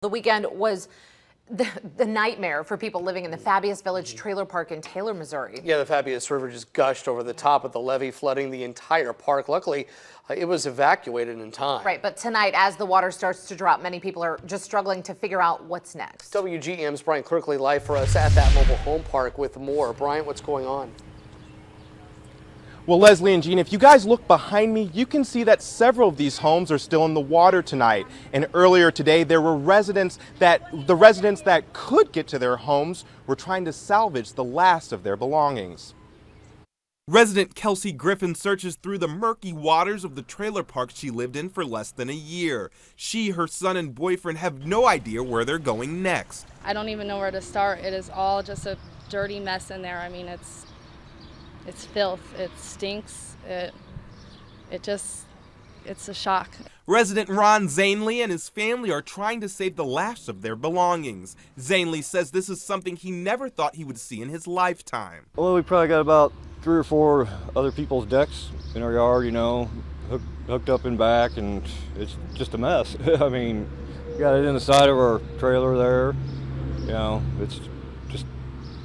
The weekend was the nightmare for people living in the Fabius Village Trailer Park in Taylor, Missouri. Yeah, the Fabius River just gushed over the top of the levee, flooding the entire park. Luckily, it was evacuated in time. Right, but tonight, as the water starts to drop, many people are just struggling to figure out what's next. WGEM's Brian Clerkley live for us at that mobile home park with more. Brian, what's going on? Well, Leslie and Jean, if you guys look behind me, you can see that several of these homes are still in the water tonight. And earlier today, there were the residents that could get to their homes were trying to salvage the last of their belongings. Resident Kelsey Griffin searches through the murky waters of the trailer park she lived in for less than a year. She, her son, and boyfriend have no idea where they're going next. I don't even know where to start. It is all just a dirty mess in there. I mean, it's filth, it stinks, it's a shock. Resident Ron Zanley and his family are trying to save the last of their belongings. Zanley says this is something he never thought he would see in his lifetime. Well, we probably got about 3 or 4 other people's decks in our yard, you know, hooked up in back, and it's just a mess. I mean, we got it in the side of our trailer there, you know, it's just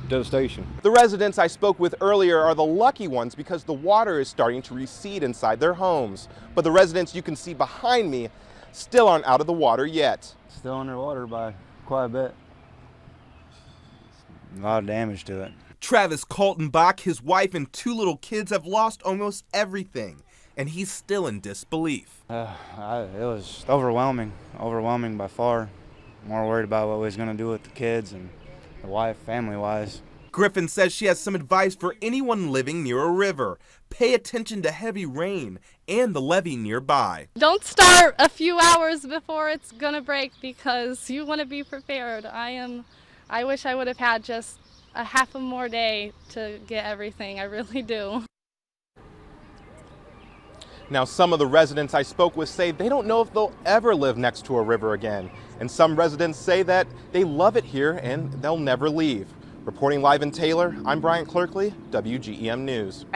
devastation. The residents I spoke with earlier are the lucky ones because the water is starting to recede inside their homes. But the residents you can see behind me still aren't out of the water yet. Still underwater by quite a bit. A lot of damage to it. Travis Kaltenbach, his wife, and 2 little kids have lost almost everything, and he's still in disbelief. It was overwhelming by far. More worried about what we was going to do with the kids and the wife, family-wise. Griffin says she has some advice for anyone living near a river. Pay attention to heavy rain and the levee nearby. Don't start a few hours before it's gonna break because you want to be prepared. I wish I would have had just a half a more day to get everything. I really do. Now, some of the residents I spoke with say they don't know if they'll ever live next to a river again. And some residents say that they love it here and they'll never leave. Reporting live in Taylor, I'm Brian Clerkley, WGEM News.